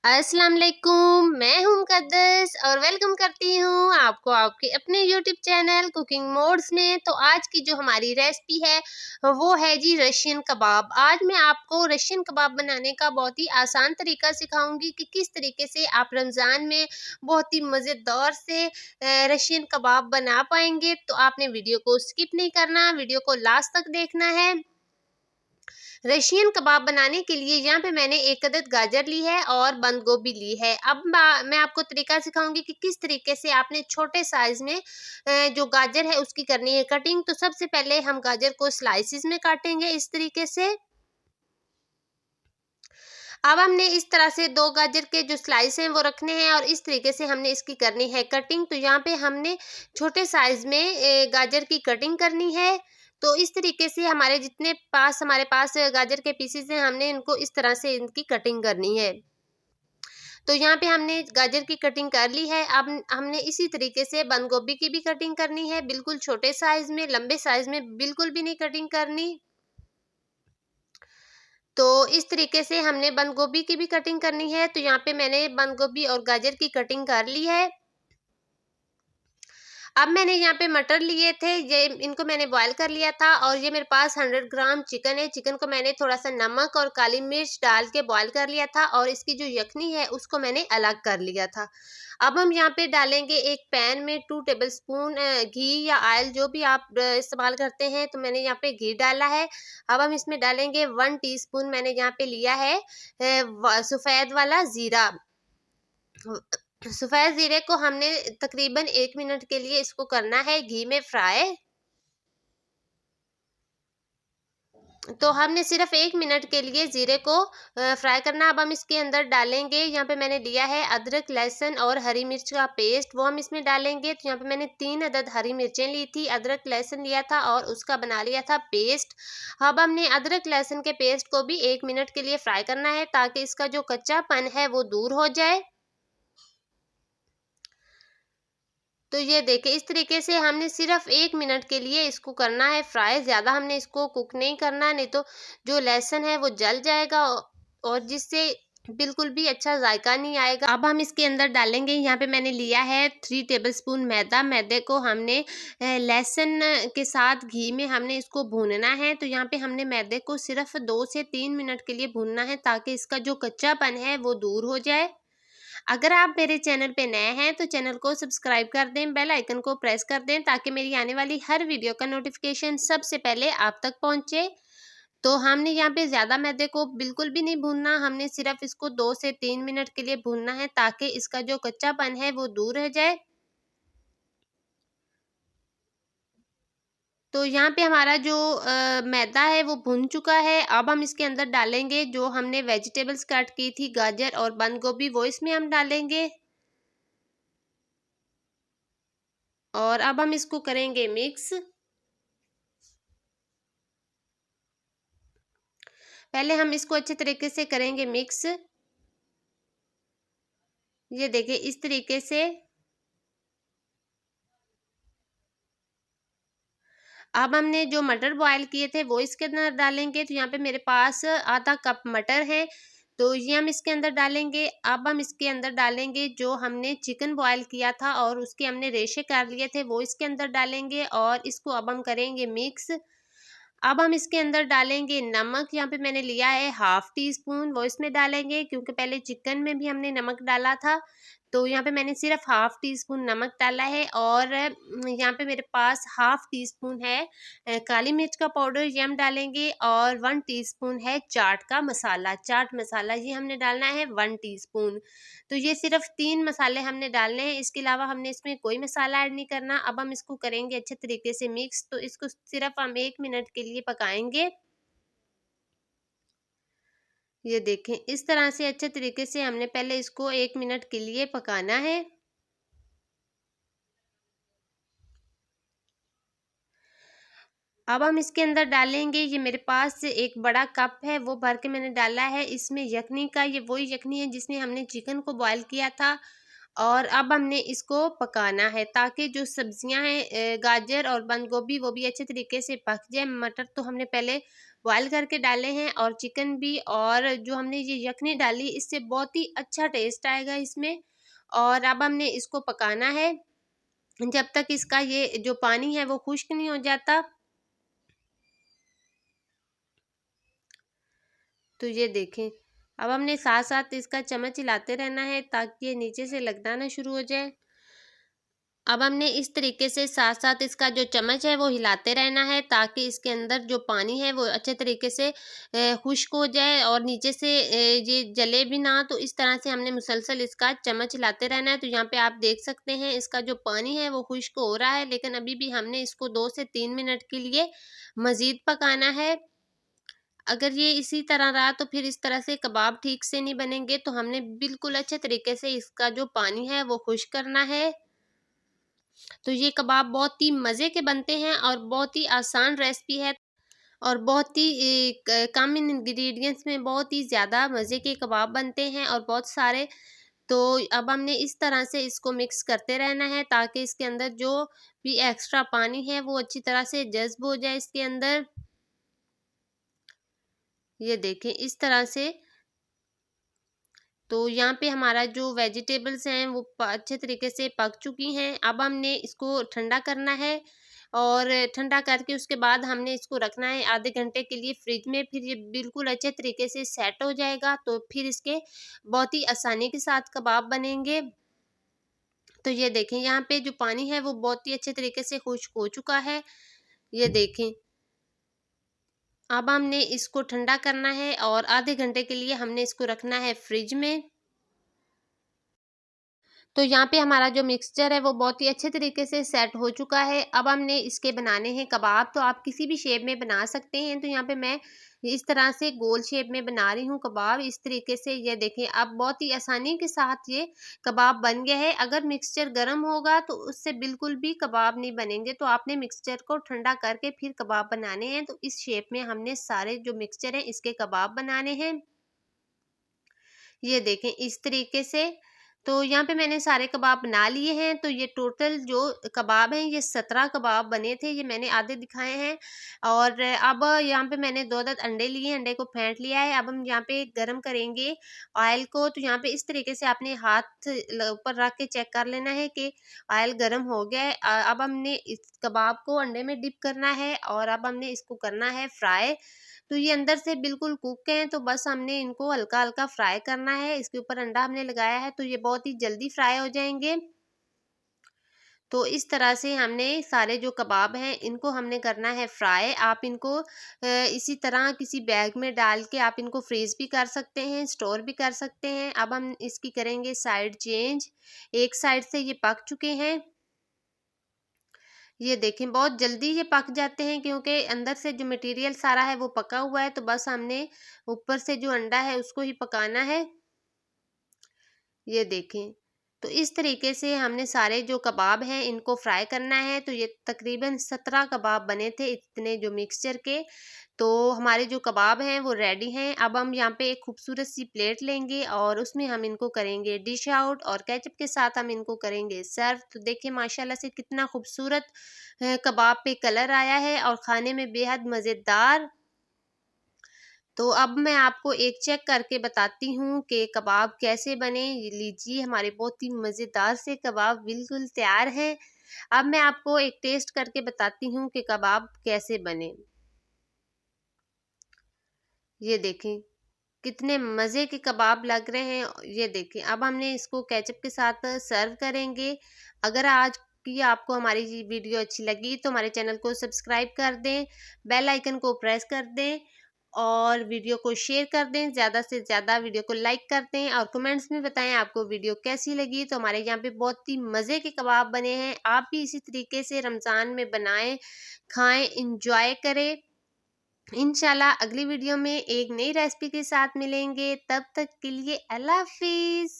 अस्सलाम वालेकुम, मैं हूं मुक़द्दस और वेलकम करती हूं आपको आपके अपने यूट्यूब चैनल कुकिंग मोड्स में। तो आज की जो हमारी रेसिपी है वो है जी रशियन कबाब। आज मैं आपको रशियन कबाब बनाने का बहुत ही आसान तरीका सिखाऊंगी कि किस तरीके से आप रमज़ान में बहुत ही मज़ेदार से रशियन कबाब बना पाएंगे। तो आपने वीडियो को स्किप नहीं करना, वीडियो को लास्ट तक देखना है। रशियन कबाब बनाने के लिए यहाँ पे मैंने एक अदद गाजर ली है और बंद गोभी ली है। अब मैं आपको तरीका सिखाऊंगी कि किस तरीके से आपने छोटे साइज में जो गाजर है उसकी करनी है कटिंग। तो सबसे पहले हम गाजर को स्लाइसिस में काटेंगे इस तरीके से। अब हमने इस तरह से दो गाजर के जो स्लाइस हैं वो रखने हैं और इस तरीके से हमने इसकी करनी है कटिंग। तो यहाँ पे हमने छोटे साइज में गाजर की कटिंग करनी है। तो इस तरीके से हमारे पास गाजर के पीसेस हैं, हमने इनको इस तरह से इनकी कटिंग करनी है। तो यहाँ पे हमने गाजर की कटिंग कर ली है। अब हमने इसी तरीके से बंद गोभी की भी कटिंग करनी है, बिल्कुल छोटे साइज में, लंबे साइज में बिल्कुल भी नहीं कटिंग करनी। तो इस तरीके से हमने बंद गोभी की भी कटिंग करनी है। तो यहाँ पे मैंने बंद गोभी और गाजर की कटिंग कर ली है। अब मैंने यहाँ पे मटर लिए थे, ये इनको मैंने बॉईल कर लिया था और ये मेरे पास 100 ग्राम चिकन है। चिकन को मैंने थोड़ा सा नमक और काली मिर्च डाल के बॉईल कर लिया था और इसकी जो यखनी है उसको मैंने अलग कर लिया था। अब हम यहाँ पे डालेंगे एक पैन में 2 टेबलस्पून घी या ऑयल, जो भी आप इस्तेमाल करते हैं। तो मैंने यहाँ पे घी डाला है। अब हम इसमें डालेंगे 1 टीस्पून मैंने यहाँ पे लिया है सफ़ेद वाला ज़ीरा। सफ़ेद ज़ीरे को हमने तकरीबन 1 मिनट के लिए इसको करना है घी में फ्राई। तो हमने सिर्फ 1 मिनट के लिए ज़ीरे को फ्राई करना। अब हम इसके अंदर डालेंगे, यहाँ पे मैंने लिया है अदरक, लहसुन और हरी मिर्च का पेस्ट, वो हम इसमें डालेंगे। तो यहाँ पे मैंने 3 अदद हरी मिर्चें ली थी, अदरक लहसुन लिया था और उसका बना लिया था पेस्ट। अब हमने अदरक लहसुन के पेस्ट को भी 1 मिनट के लिए फ्राई करना है ताकि इसका जो कच्चापन है वो दूर हो जाए। तो ये देखिए इस तरीके से हमने सिर्फ 1 मिनट के लिए इसको करना है फ्राई। ज़्यादा हमने इसको कुक नहीं करना, नहीं तो जो लहसुन है वो जल जाएगा और जिससे बिल्कुल भी अच्छा जायका नहीं आएगा। अब हम इसके अंदर डालेंगे, यहाँ पे मैंने लिया है 3 टेबलस्पून मैदा। मैदे को हमने लहसुन के साथ घी में हमने इसको भूनना है। तो यहाँ पे हमने मैदे को सिर्फ 2 से 3 मिनट के लिए भूनना है ताकि इसका जो कच्चापन है वो दूर हो जाए। अगर आप मेरे चैनल पे नए हैं तो चैनल को सब्सक्राइब कर दें, बेल आइकन को प्रेस कर दें ताकि मेरी आने वाली हर वीडियो का नोटिफिकेशन सबसे पहले आप तक पहुंचे। तो हमने यहाँ पे ज़्यादा मैदे को बिल्कुल भी नहीं भूनना, हमने सिर्फ इसको 2 से 3 मिनट के लिए भूनना है ताकि इसका जो कच्चापन है वो दूर हो जाए। तो यहाँ पे हमारा जो मैदा है वो भुन चुका है। अब हम इसके अंदर डालेंगे जो हमने वेजिटेबल्स कट की थी, गाजर और बंद गोभी, वो इसमें हम डालेंगे और अब हम इसको करेंगे मिक्स। पहले हम इसको अच्छे तरीके से करेंगे मिक्स। ये देखिए इस तरीके से। अब हमने जो मटर बॉयल किए थे वो इसके अंदर डालेंगे। तो यहाँ पे मेरे पास आधा कप मटर है, तो ये हम इसके अंदर डालेंगे। अब हम इसके अंदर डालेंगे जो हमने चिकन बॉयल किया था और उसके हमने रेशे कर लिए थे, वो इसके अंदर डालेंगे और इसको अब हम करेंगे मिक्स। अब हम इसके अंदर डालेंगे नमक, यहाँ पे मैंने लिया है हाफ टी स्पून, वो इसमें डालेंगे क्योंकि पहले चिकन में भी हमने नमक डाला था। तो यहाँ पे मैंने सिर्फ हाफ टी स्पून नमक डाला है और यहाँ पे मेरे पास हाफ टी स्पून है काली मिर्च का पाउडर, ये हम डालेंगे और 1 टीस्पून है चाट का मसाला, चाट मसाला ये हमने डालना है 1 टीस्पून। तो ये सिर्फ 3 मसाले हमने डालने हैं, इसके अलावा हमने इसमें कोई मसाला ऐड नहीं करना। अब हम इसको करेंगे अच्छे तरीके से मिक्स। तो इसको सिर्फ हम 1 मिनट के लिए पकाएंगे। ये देखें इस तरह से अच्छे तरीके से हमने पहले इसको 1 मिनट के लिए पकाना है। अब हम इसके अंदर डालेंगे, ये मेरे पास एक बड़ा कप है वो भर के मैंने डाला है इसमें यखनी का। ये वही यखनी है जिसमें हमने चिकन को बॉयल किया था और अब हमने इसको पकाना है ताकि जो सब्जियां हैं गाजर और बंद गोभी वो भी अच्छे तरीके से पक जाए। मटर तो हमने पहले बॉयल करके डाले हैं, और चिकन भी, और जो हमने ये यखनी डाली इससे बहुत ही अच्छा टेस्ट आएगा इसमें। और अब हमने इसको पकाना है जब तक इसका ये जो पानी है वो खुश्क नहीं हो जाता। तो ये देखें, अब हमने साथ साथ इसका चम्मच हिलाते रहना है ताकि ये नीचे से लगना ना शुरू हो जाए। अब हमने इस तरीके से साथ साथ इसका जो चम्मच है वो हिलाते रहना है ताकि इसके अंदर जो पानी है वो अच्छे तरीके से खुश्क हो जाए और नीचे से ये जले भी ना। तो इस तरह से हमने मुसलसल इसका चम्मच हिलाते रहना है। तो यहाँ पे आप देख सकते हैं इसका जो पानी है वो खुश्क हो रहा है, लेकिन अभी भी हमने इसको 2 से 3 मिनट के लिए मज़ीद पकाना है। अगर ये इसी तरह रहा तो फिर इस तरह से कबाब ठीक से नहीं बनेंगे। तो हमने बिल्कुल अच्छे तरीके से इसका जो पानी है वो खुश्क करना है। तो ये कबाब बहुत ही मज़े के बनते हैं और बहुत ही आसान रेसिपी है, और बहुत ही कम इंग्रेडिएंट्स में बहुत ही ज़्यादा मज़े के कबाब बनते हैं और बहुत सारे। तो अब हमने इस तरह से इसको मिक्स करते रहना है ताकि इसके अंदर जो भी एक्स्ट्रा पानी है वो अच्छी तरह से जज़्ब हो जाए इसके अंदर। ये देखें इस तरह से। तो यहाँ पे हमारा जो वेजिटेबल्स हैं वो अच्छे तरीके से पक चुकी हैं। अब हमने इसको ठंडा करना है, और ठंडा करके उसके बाद हमने इसको रखना है आधे घंटे के लिए फ्रिज में। फिर ये बिल्कुल अच्छे तरीके से सेट हो जाएगा, तो फिर इसके बहुत ही आसानी के साथ कबाब बनेंगे। तो ये देखें यहाँ पे जो पानी है वो बहुत ही अच्छे तरीके से खुश्क हो चुका है। ये देखें, अब हमने इसको ठंडा करना है और आधे घंटे के लिए हमने इसको रखना है फ्रिज में। तो यहाँ पे हमारा जो मिक्सचर है वो बहुत ही अच्छे तरीके से सेट हो चुका है। अब हमने इसके बनाने हैं कबाब। तो आप किसी भी शेप में बना सकते हैं। तो यहाँ पे मैं इस तरह से गोल शेप में बना रही हूँ कबाब, इस तरीके से। ये देखें अब बहुत ही आसानी के साथ ये कबाब बन गया है। अगर मिक्सचर गर्म होगा तो उससे बिल्कुल भी कबाब नहीं बनेंगे। तो आपने मिक्सचर को ठंडा करके फिर कबाब बनाने हैं। तो इस शेप में हमने सारे जो मिक्सचर है इसके कबाब बनाने हैं। ये देखें इस तरीके से। तो यहाँ पे मैंने सारे कबाब बना लिए हैं। तो ये टोटल जो कबाब हैं ये 17 कबाब बने थे, ये मैंने आधे दिखाए हैं। और अब यहाँ पे मैंने 2 अदद अंडे लिए हैं, अंडे को फेंट लिया है। अब हम यहाँ पे गरम करेंगे ऑयल को। तो यहाँ पे इस तरीके से आपने हाथ ऊपर रख के चेक कर लेना है कि ऑयल गरम हो गया है। अब हमने इस कबाब को अंडे में डिप करना है, और अब हमने इसको करना है फ्राई। तो ये अंदर से बिल्कुल कुक हैं, तो बस हमने इनको हल्का हल्का फ्राई करना है। इसके ऊपर अंडा हमने लगाया है तो ये बहुत ही जल्दी फ्राई हो जाएंगे। तो इस तरह से हमने सारे जो कबाब हैं इनको हमने करना है फ्राई। आप इनको इसी तरह किसी बैग में डाल के आप इनको फ्रीज भी कर सकते हैं, स्टोर भी कर सकते हैं। अब हम इसकी करेंगे साइड चेंज। एक साइड से ये पक चुके हैं। ये देखें बहुत जल्दी ये पक जाते हैं क्योंकि अंदर से जो मटेरियल सारा है वो पका हुआ है। तो बस हमने ऊपर से जो अंडा है उसको ही पकाना है। ये देखें, तो इस तरीके से हमने सारे जो कबाब हैं इनको फ्राई करना है। तो ये तकरीबन 17 कबाब बने थे इतने जो मिक्सचर के। तो हमारे जो कबाब हैं वो रेडी हैं। अब हम यहाँ पे एक खूबसूरत सी प्लेट लेंगे और उसमें हम इनको करेंगे डिश आउट, और केचप के साथ हम इनको करेंगे सर्व। तो देखिए माशाल्लाह से कितना खूबसूरत कबाब पे कलर आया है और खाने में बेहद मज़ेदार। तो अब मैं आपको एक चेक करके बताती हूँ कि कबाब कैसे बने। ये लीजिए हमारे बहुत ही मज़ेदार से कबाब बिल्कुल तैयार हैं। अब मैं आपको एक टेस्ट करके बताती हूँ कि कबाब कैसे बने। ये देखें कितने मज़े के कबाब लग रहे हैं। ये देखें अब हमने इसको केचप के साथ सर्व करेंगे। अगर आज की आपको हमारी ये वीडियो अच्छी लगी तो हमारे चैनल को सब्सक्राइब कर दें, बेल आइकन को प्रेस कर दें, और वीडियो को शेयर कर दें। ज़्यादा से ज़्यादा वीडियो को लाइक कर दें, और कमेंट्स में बताएं आपको वीडियो कैसी लगी। तो हमारे यहाँ पे बहुत ही मज़े के कबाब बने हैं। आप भी इसी तरीके से रमज़ान में बनाएं, खाएं, इंजॉय करें। इंशाल्लाह अगली वीडियो में एक नई रेसिपी के साथ मिलेंगे। तब तक के लिए अल्लाह हाफिज़।